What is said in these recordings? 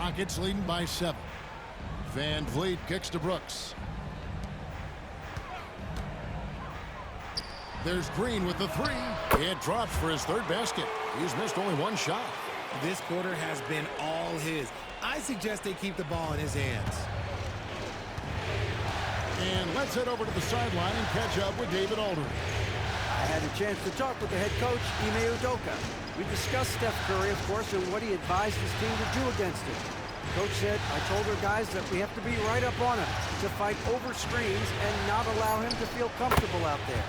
Rockets leading by 7. Van Vliet kicks to Brooks. There's Green with the 3. It drops for his 3rd basket. He's missed only 1 shot. This quarter has been all his. I suggest they keep the ball in his hands. And let's head over to the sideline and catch up with David Aldridge. I had a chance to talk with the head coach, Ime Udoka. We discussed Steph Curry, of course, and what he advised his team to do against him. Coach said, I told our guys that we have to be right up on him, to fight over screens and not allow him to feel comfortable out there.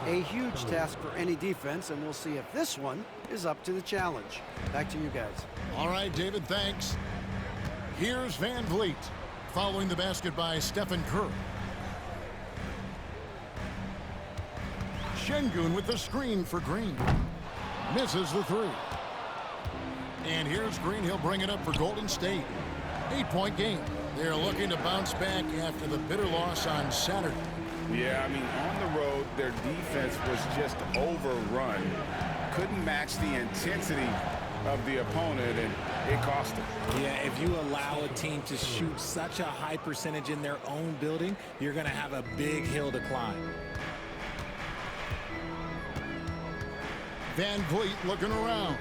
A huge task for any defense, and we'll see if this one is up to the challenge. Back to you guys. All right, David, thanks. Here's Van Vliet, following the basket by Stephen Curry. Şengün with the screen for Green. Misses the 3. And here's Green. He'll bring it up for Golden State. 8-point game. They're looking to bounce back after the bitter loss on Saturday. Yeah, I mean, on the road, their defense was just overrun. Couldn't match the intensity of the opponent, and it cost them. Yeah, if you allow a team to shoot such a high percentage in their own building, you're going to have a big hill to climb. Van Vliet looking around.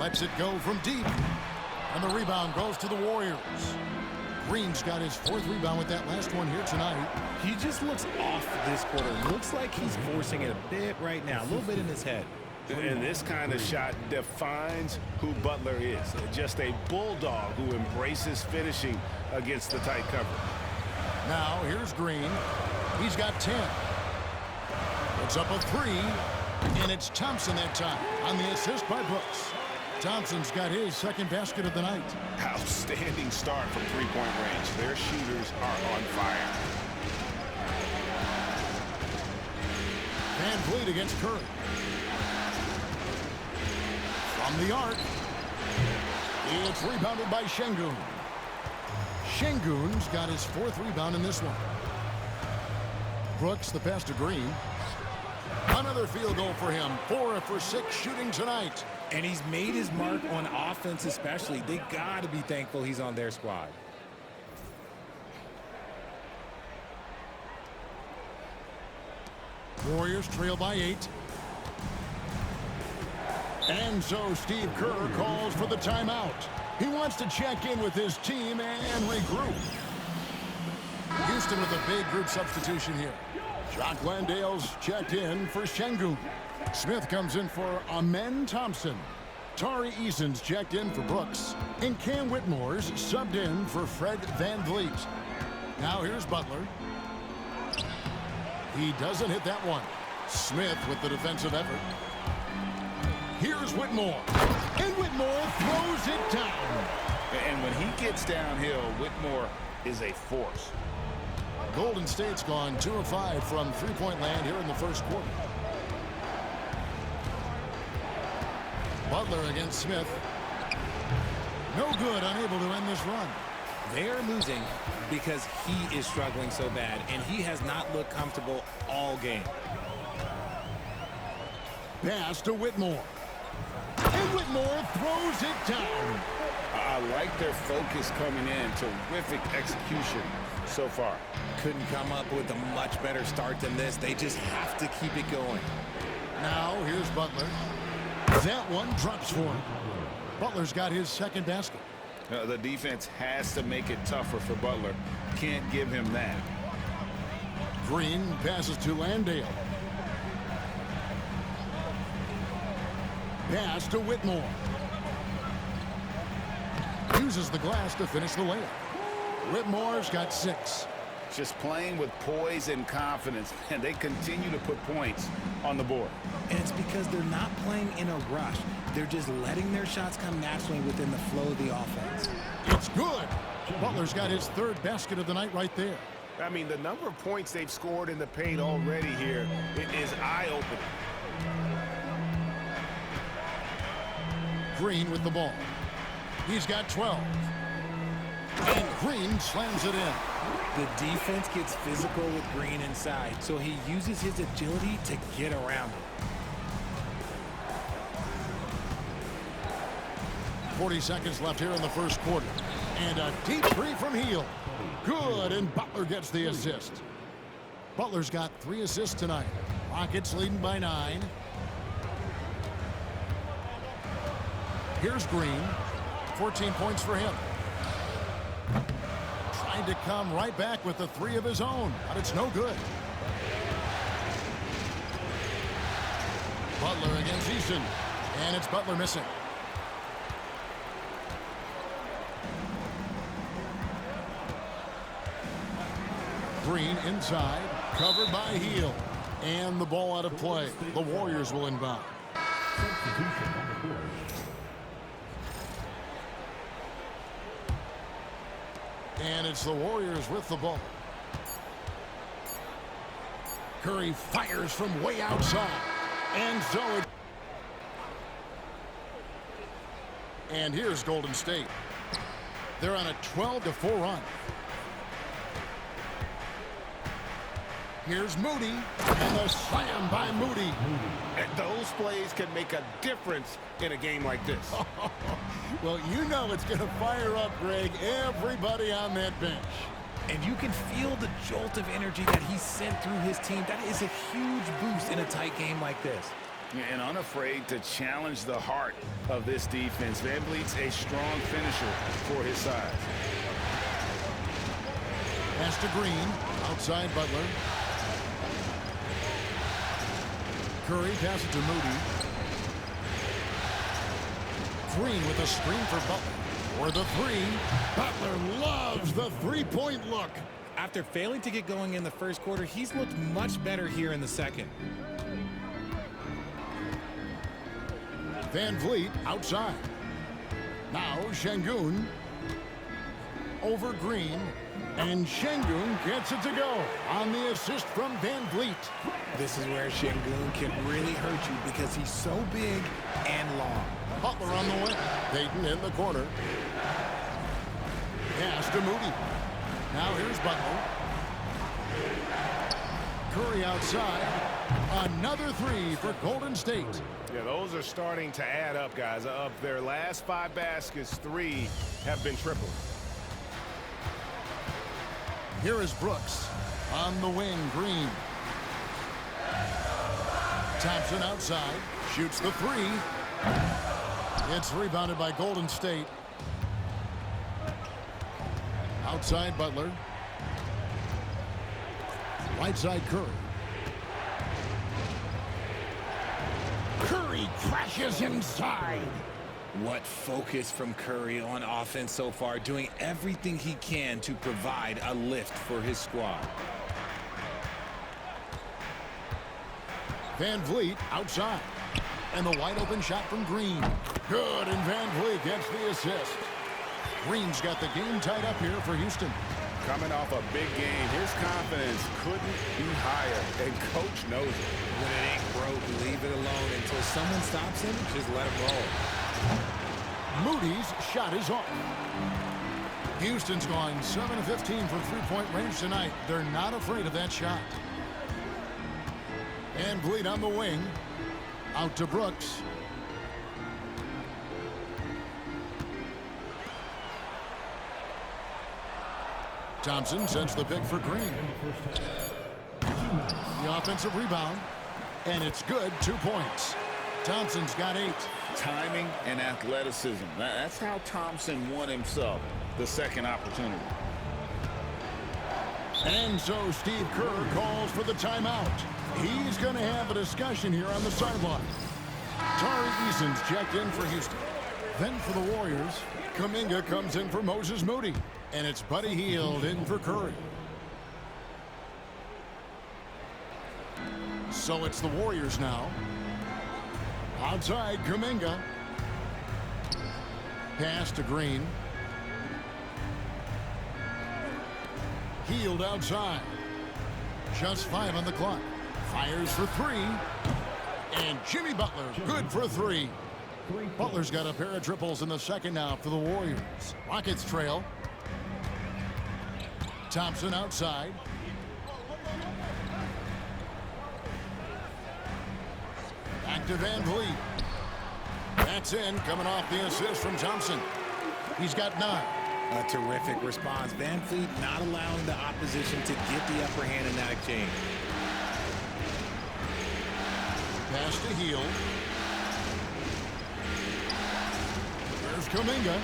Lets it go from deep. And the rebound goes to the Warriors. Green's got his 4th rebound with that last one here tonight. He just looks off this quarter. Looks like he's forcing it a bit right now. A little bit in his head. And this kind of shot defines who Butler is. Just a bulldog who embraces finishing against the tight cover. Now here's Green. He's got 10. It's up a 3. And it's Thompson that time on the assist by Brooks. Thompson's got his 2nd basket of the night. Outstanding start from 3-point range. Their shooters are on fire. Van Vliet against Curry. From the arc. It's rebounded by Şengün. Şengün's got his 4th rebound in this one. Brooks the pass to Green. Another field goal for him. 4 for 6 shooting tonight. And he's made his mark on offense especially. They got to be thankful he's on their squad. Warriors trail by 8. And so Steve Kerr calls for the timeout. He wants to check in with his team and regroup. Houston with a big group substitution here. Jock Landale's checked in for Şengün. Smith comes in for Amen Thompson. Tari Eason's checked in for Brooks. And Cam Whitmore's subbed in for Fred Van Vliet. Now here's Butler. He doesn't hit that one. Smith with the defensive effort. Here's Whitmore. And Whitmore throws it down. And when he gets downhill, Whitmore is a force. Golden State's gone 2 of 5 from 3-point land here in the first quarter. Butler against Smith. No good, unable to end this run. They're losing because he is struggling so bad, and he has not looked comfortable all game. Pass to Whitmore. And Whitmore throws it down. I like their focus coming in. Terrific execution so far. Couldn't come up with a much better start than this. They just have to keep it going. Now here's Butler. That one drops for him. Butler's got his 2nd basket. The defense has to make it tougher for Butler. Can't give him that. Green passes to Landale. Pass to Whitmore. Uses the glass to finish the layup. Whitmore's got 6. Just playing with poise and confidence, and they continue to put points on the board. And it's because they're not playing in a rush. They're just letting their shots come naturally within the flow of the offense. It's good. Butler's got his 3rd basket of the night right there. I mean, the number of points they've scored in the paint already here is eye-opening. Green with the ball. He's got 12. And Green slams it in. The defense gets physical with Green inside, so he uses his agility to get around it. 40 seconds left here in the first quarter. And a deep three from Hield. Good, and Butler gets the assist. Butler's got 3 assists tonight. Rockets leading by 9. Here's Green. 14 points for him. Trying to come right back with the 3 of his own, but it's no good. Butler against Eason, and it's Butler missing. Green inside, covered by Hield, and the ball out of play. The Warriors will inbound. And it's the Warriors with the ball. Curry fires from way outside. And so it... And here's Golden State. They're on a 12-4 run. Here's Moody, and the slam by Moody. And those plays can make a difference in a game like this. Well, you know it's going to fire up, Greg, everybody on that bench. And you can feel the jolt of energy that he sent through his team. That is a huge boost in a tight game like this. And unafraid to challenge the heart of this defense. VanVleet's a strong finisher for his size. Pass to Green, outside Butler. Curry passes to Moody. Green with a screen for Butler. For the 3, Butler loves the three-point look. After failing to get going in the first quarter, he's looked much better here in the second. VanVleet outside. Now Şengün over Green. And Şengün gets it to go on the assist from VanVleet. This is where Şengün can really hurt you because he's so big and long. Butler on the way. Payton in the corner. Pass to Moody. Now here's Butler. Curry outside. Another 3 for Golden State. Yeah, those are starting to add up, guys. Of their last 5 baskets, 3 have been triple. Here is Brooks on the wing. Green. Thompson outside. Shoots the 3. It's rebounded by Golden State. Outside Butler. Right side Curry. Curry crashes inside. What focus from Curry on offense so far, doing everything he can to provide a lift for his squad. VanVleet outside. And the wide open shot from Green. Good, and VanVleet gets the assist. Green's got the game tied up here for Houston. Coming off a big game, his confidence couldn't be higher, and coach knows it. When it ain't broke, leave it alone until someone stops him. Just let him roll. Moody's shot is off. Houston's going 7 of 15 from three-point range tonight. They're not afraid of that shot. VanVleet on the wing. Out to Brooks. Thompson sends the pick for Green. The offensive rebound. And it's good. 2 points. Thompson's got 8. Timing and athleticism. That's how Thompson won himself the second opportunity. And so Steve Kerr calls for the timeout. He's going to have a discussion here on the sideline. Tari Eason's checked in for Houston. Then for the Warriors, Kuminga comes in for Moses Moody. And it's Buddy Hield in for Curry. So it's the Warriors now. Outside, Kuminga. Pass to Green. Hield outside. Just 5 on the clock. Fires for 3. And Jimmy Butler, good for 3. Butler's got a pair of triples in the second now for the Warriors. Rockets trail. Thompson outside. Back to VanVleet. That's in, coming off the assist from Thompson. He's got 9. A terrific response. Van Fleet not allowing the opposition to get the upper hand in that exchange. Pass to Hield. There's Kuminga.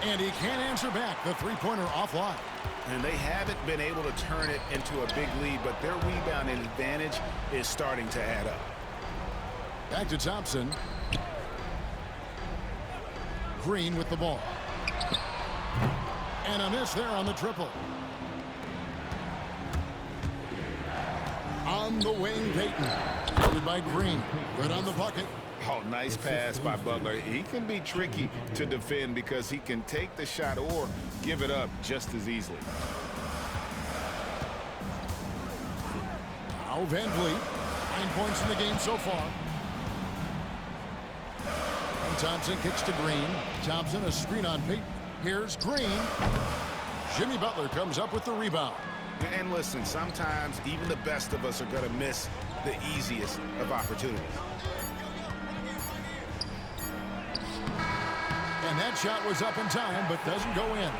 And he can't answer back. The three-pointer offline. And they haven't been able to turn it into a big lead, but their rebounding advantage is starting to add up. Back to Thompson. Green with the ball. And a miss there on the triple. On the wing, Payton. Covered by Green. Good on the bucket. Oh, nice pass by Butler. He can be tricky to defend because he can take the shot or give it up just as easily. Now Van Vliet. 9 points in the game so far. And Thompson kicks to Green. Thompson, a screen on Payton. Here's Green. Jimmy Butler comes up with the rebound. And listen, sometimes even the best of us are going to miss the easiest of opportunities. And that shot was up in time, but doesn't go in.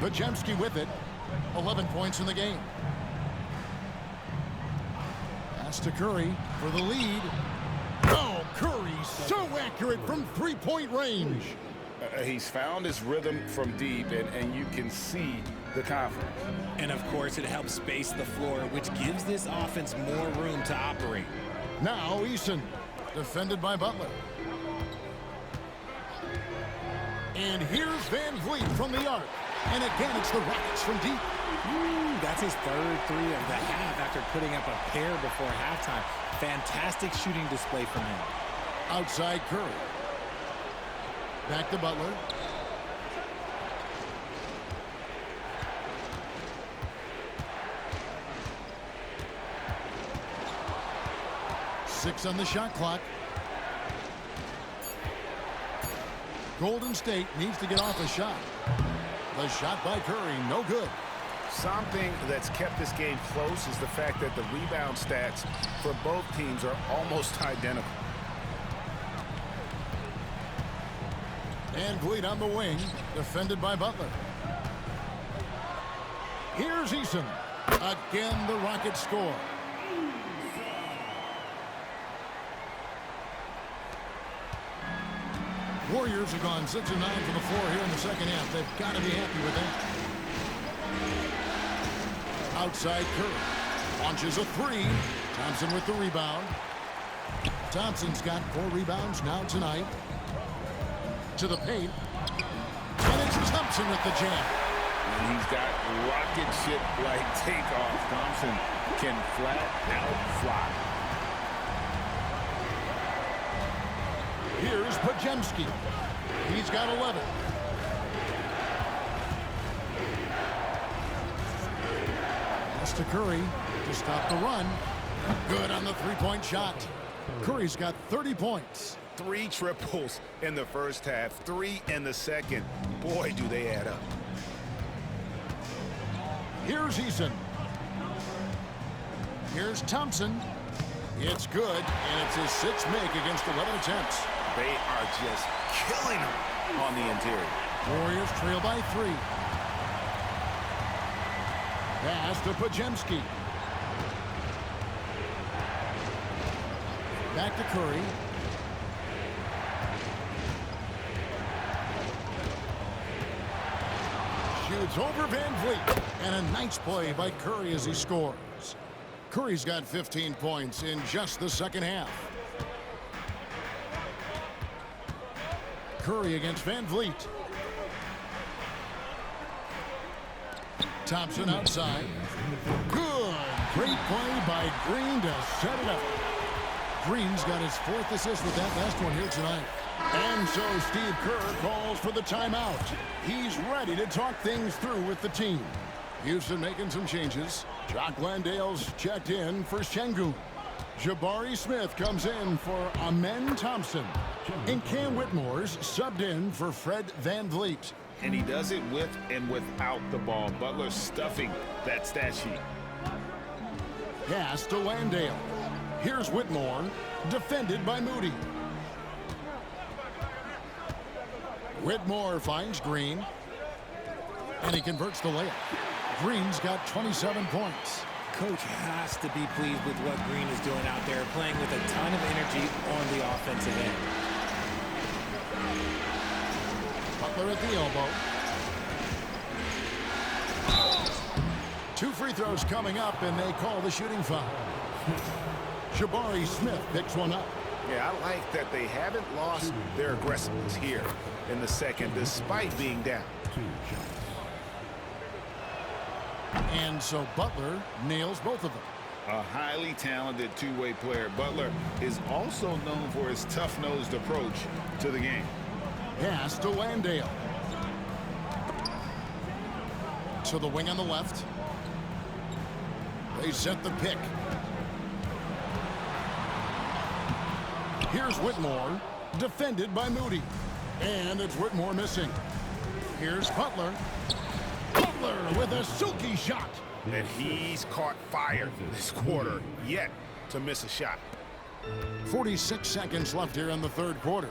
Podziemski with it. 11 points in the game. Pass to Curry for the lead. Oh, Curry so accurate from three-point range. He's found his rhythm from deep, and you can see the confidence. And of course, it helps space the floor, which gives this offense more room to operate. Now Eason, defended by Butler. And here's Van Vliet from the arc. And again, it's the Rockets from deep. That's his third three of the half after putting up a pair before halftime. Fantastic shooting display from him. Outside Curry. Back to Butler. Six on the shot clock. Golden State needs to get off a shot. The shot by Curry, no good. Something that's kept this game close is the fact that the rebound stats for both teams are almost identical. Van Vliet on the wing, defended by Butler. Here's Eason. Again, the Rockets score. Warriors have gone 6 of 9 from the floor here in the second half. They've got to be happy with that. Outside Curry. Launches a three. Thompson with the rebound. Thompson's got 4 rebounds now tonight. To the paint. And it's Thompson with the jam. And he's got rocket ship-like takeoff. Thompson can flat out fly. Here's Podziemski. He's got 11. Pass to Curry to stop the run. Good on the three-point shot. Curry's got 30 points. 3 triples in the first half, 3 in the second. Boy, do they add up. Here's Eason. Here's Thompson. It's good, and it's his 6th make against 11 attempts. They are just killing them on the interior. Warriors trail by 3. Pass to Podziemski. Back to Curry. Shoots over Van Vliet. And a nice play by Curry as he scores. Curry's got 15 points in just the second half. Curry against Van Vliet. Thompson outside. Good. Great play by Green to set it up. Green's got his 4th assist with that last one here tonight. And so Steve Kerr calls for the timeout. He's ready to talk things through with the team. Houston making some changes. Jock Landale's checked in for Şengün. Jabari Smith comes in for Amen Thompson. And Cam Whitmore's subbed in for Fred Van Vliet. And he does it with and without the ball. Butler stuffing that stat sheet. Pass to Landale. Here's Whitmore, defended by Moody. Whitmore finds Green, and he converts the layup. Green's got 27 points. Coach has to be pleased with what Green is doing out there, playing with a ton of energy on the offensive end. Butler at the elbow. 2 free throws coming up, and they call the shooting foul. Jabari Smith picks one up. Yeah, I like that they haven't lost their aggressiveness here in the second, despite being down. And so Butler nails both of them. A highly talented two-way player. Butler is also known for his tough-nosed approach to the game. Pass to Landale. To the wing on the left. They set the pick. Here's Whitmore, defended by Moody. And it's Whitmore missing. Here's Butler. Butler with a silky shot. And he's caught fire this quarter, yet to miss a shot. 46 seconds left here in the third quarter.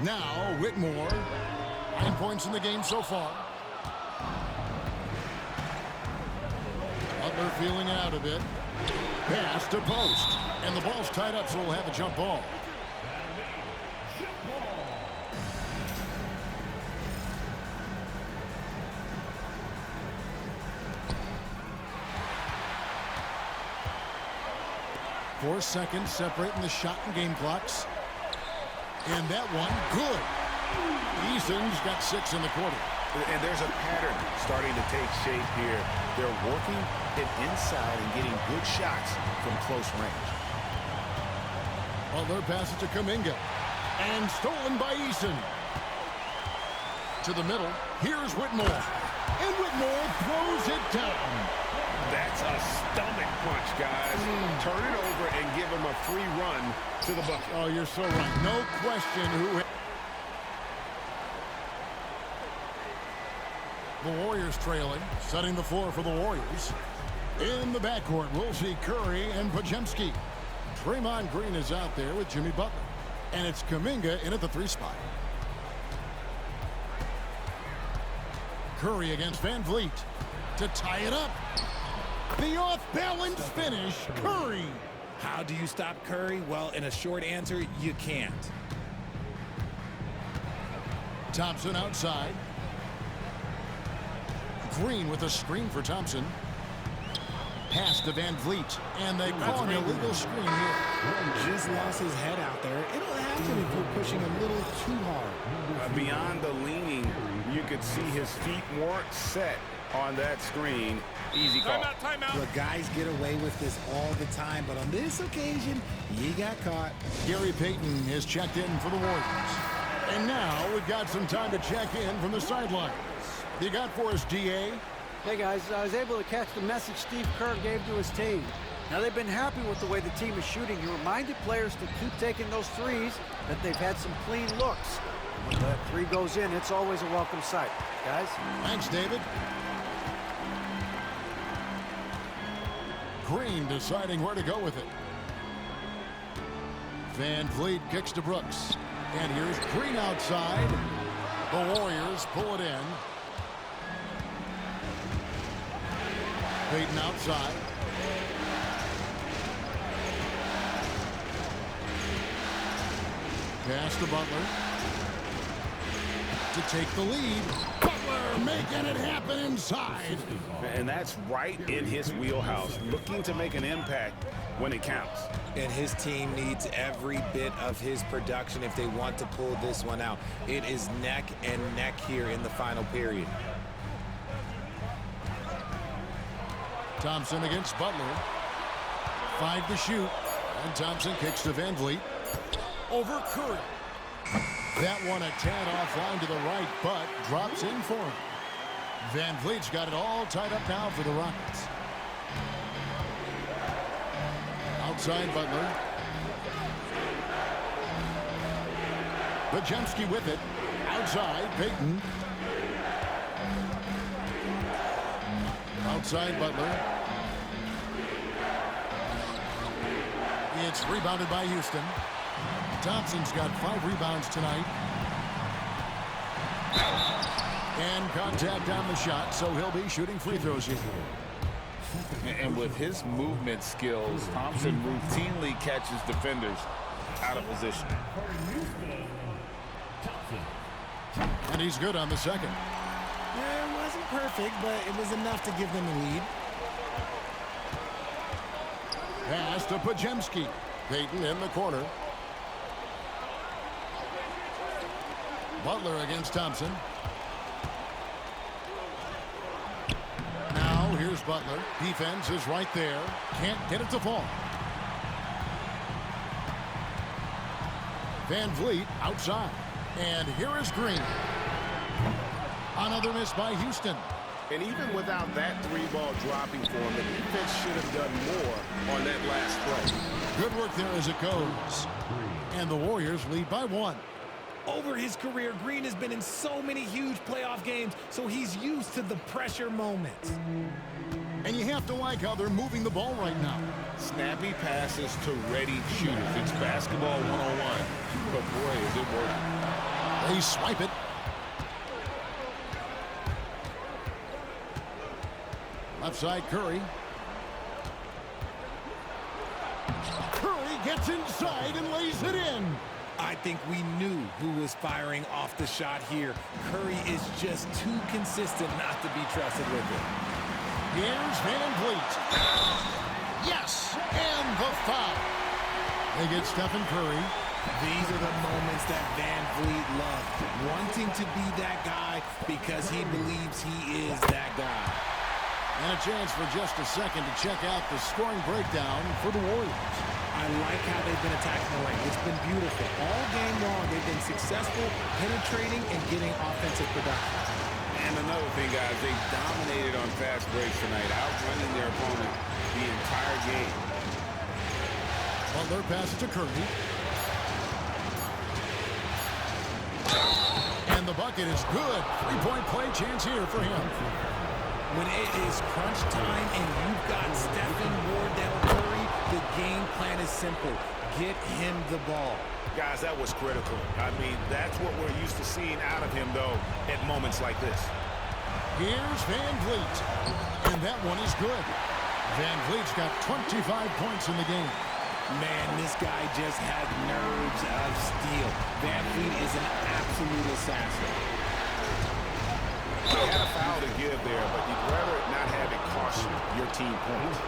Now Whitmore, 9 points in the game so far. Butler feeling out a bit. Pass to post. And the ball's tied up, so we'll have a jump ball. Four seconds separating the shot and game clocks. And that one, good. Eason's got 6 in the quarter. And there's a pattern starting to take shape here. They're working it inside and getting good shots from close range. Butler passes to Kuminga. And stolen by Eason. To the middle. Here's Whitmore. And Whitmore throws it down. That's a stomach punch, guys. Turn it over and give him a free run to the bucket. Oh, you're so right. No question who... The Warriors trailing, setting the floor for the Warriors. In the backcourt, we'll see Curry and Podziemski. Draymond Green is out there with Jimmy Butler. And it's Kuminga in at the 3 spot. Curry against Van Vliet to tie it up. The off-balance finish, Curry. How do you stop Curry? Well, in a short answer, you can't. Thompson outside. Green with a screen for Thompson. Pass to Van Vliet. And they call an illegal screen here. Just lost his head out there. It'll happen if you're pushing a little too hard. Beyond the leaning, you could see his feet weren't set on that screen. Easy call. Timeout. Look, guys get away with this all the time, but on this occasion, you got caught. Gary Payton has checked in for the Warriors. And now we've got some time to check in from the sideline. You got for us, DA? Hey guys, I was able to catch the message Steve Kerr gave to his team. Now they've been happy with the way the team is shooting. He reminded players to keep taking those threes, that they've had some clean looks. When that 3 goes in, it's always a welcome sight. Guys? Thanks, David. Green deciding where to go with it. Van Vliet kicks to Brooks. And here's Green outside. The Warriors pull it in. Payton outside. Pass to Butler. To take the lead. Butler making it happen inside. And that's right in his wheelhouse, looking to make an impact when it counts. And his team needs every bit of his production if they want to pull this one out. It is neck and neck here in the final period. Thompson against Butler. 5 to shoot. And Thompson kicks to Van Vliet. Over Curry. That one a tad offline to the right, but drops in for him. Van Vliet's got it all tied up now for the Rockets. Outside Butler. Podziemski with it. Outside Payton. Outside Butler. It's rebounded by Houston. Thompson's got 5 rebounds tonight. And contact on the shot, so he'll be shooting free throws here. And with his movement skills, Thompson routinely catches defenders out of position. And he's good on the second. It wasn't perfect, but it was enough to give them a lead. Pass to Podziemski. Payton in the corner. Butler against Thompson. Now here's Butler. Defense is right there. Can't get it to fall. Van Vliet outside. And here is Green. Another miss by Houston. And even without that 3-ball dropping for him, the defense should have done more on that last play. Good work there as it goes. And the Warriors lead by 1. Over his career, Green has been in so many huge playoff games, so he's used to the pressure moments. And you have to like how they're moving the ball right now. Snappy passes to ready shooters. It's basketball 101. But boy, is it working. They swipe it. Left side, Curry. Curry gets inside and lays it in. I think we knew who was firing off the shot here. Curry is just too consistent not to be trusted with it. Here's Van Vliet. Yes, and the foul. They get Stephen Curry. These are the moments that Van Vliet loved, wanting to be that guy because he believes he is that guy. And a chance for just a second to check out the scoring breakdown for the Warriors. I like how they've been attacking the lane. It's been beautiful. All game long, they've been successful, penetrating, and getting offensive production. And another thing, guys, they dominated on fast breaks tonight, outrunning their opponent the entire game. Butler passes to Curry. And the bucket is good. 3-point play chance here for him. When it is crunch time and you've got Stephen Wardell Curry, the game plan is simple. Get him the ball. Guys, that was critical. I mean, that's what we're used to seeing out of him, though, at moments like this. Here's Van Vliet. And that one is good. Van Vliet's got 25 points in the game. Man, this guy just had nerves of steel. Van Vliet is an absolute assassin. He had a foul to give there, but you'd rather not have it cost you your team points.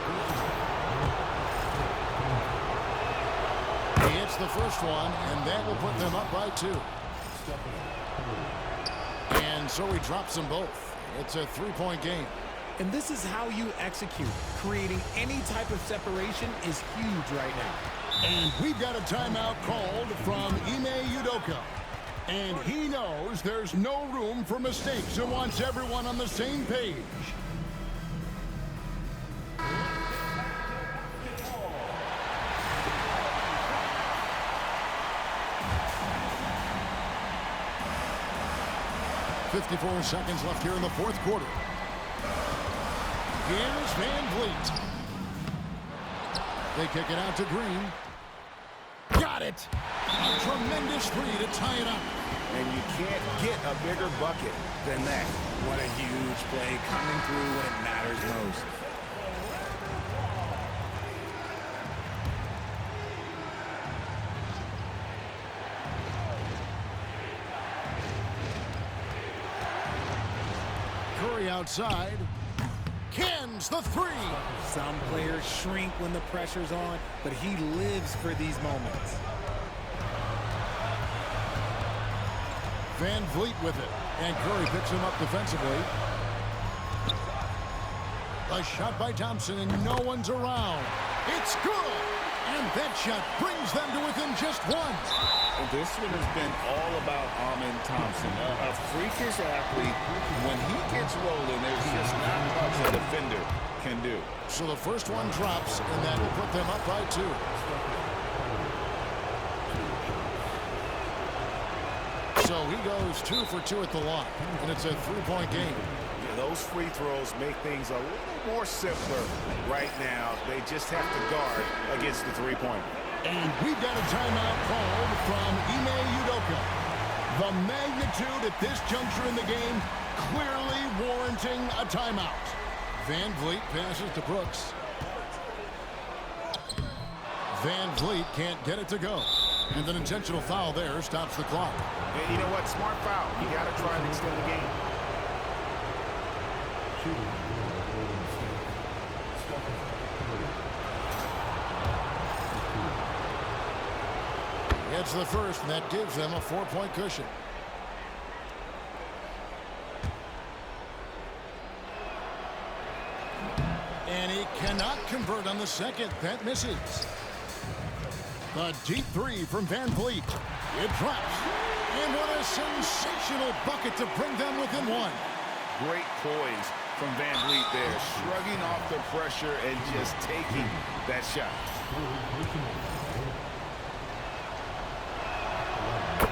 He hits the first one, and that will put them up by 2. And so he drops them both. It's a 3-point game. And this is how you execute. Creating any type of separation is huge right now. And we've got a timeout called from Ime Udoka. And he knows there's no room for mistakes and wants everyone on the same page. .54 seconds left here in the fourth quarter. Here's Van Vliet. They kick it out to Green. Got it! A tremendous 3 to tie it up. And you can't get a bigger bucket than that. What a huge play coming through when it matters most. Curry outside. Cans the 3. Some players shrink when the pressure's on, but he lives for these moments. Van Vliet with it. And Curry picks him up defensively. A shot by Thompson, and no one's around. It's good! And that shot brings them to within just 1. And this one has been all about Amen Thompson, a freakish athlete. When he gets rolling, there's just not much a defender can do. So the first one drops, and that will put them up by 2. So he goes 2 for 2 at the line, and it's a 3-point game. Yeah, those free throws make things a little more simpler right now. They just have to guard against the three-pointer. And we've got a timeout called from Ime Udoka. The magnitude at this juncture in the game clearly warranting a timeout. Van Vliet passes to Brooks. Van Vliet can't get it to go. And an intentional foul there stops the clock. And you know what? Smart foul. You got to try and extend the game. It's the first, and that gives them a 4-point cushion. And he cannot convert on the second. That misses. The deep three from Van Vliet. It drops. And what a sensational bucket to bring them within one. Great poise from Van Vliet there, shrugging off the pressure and just taking that shot.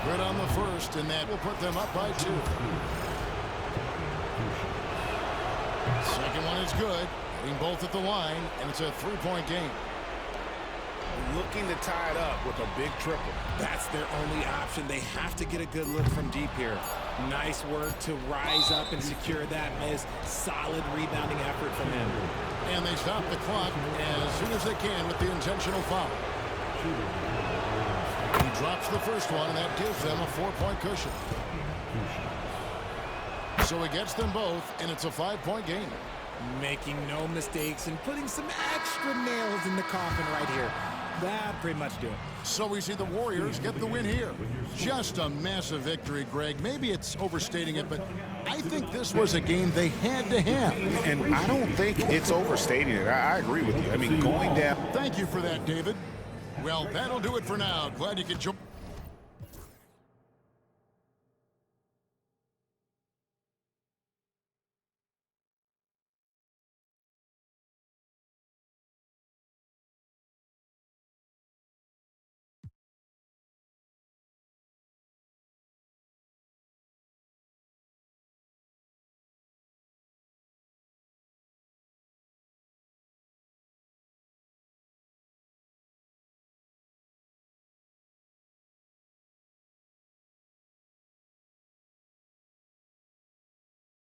Good on the first, and that will put them up by 2. Second one is good. Hitting both at the line, and it's a 3-point game. Looking to tie it up with a big triple. That's their only option. They have to get a good look from deep here. Nice work to rise up and secure that miss. Solid rebounding effort from him. And they stop the clock as soon as they can with the intentional foul. He drops the first one, and that gives them a 4-point cushion. So he gets them both, and it's a 5-point game. Making no mistakes and putting some extra nails in the coffin right here. That pretty much do it. So we see the Warriors get the win here. Just a massive victory, Greg. Maybe it's overstating it, but I think this was a game they had to have. And I don't think it's overstating it. I agree with you. I mean, going down. Thank you for that, David. Well, that'll do it for now. Glad you could join.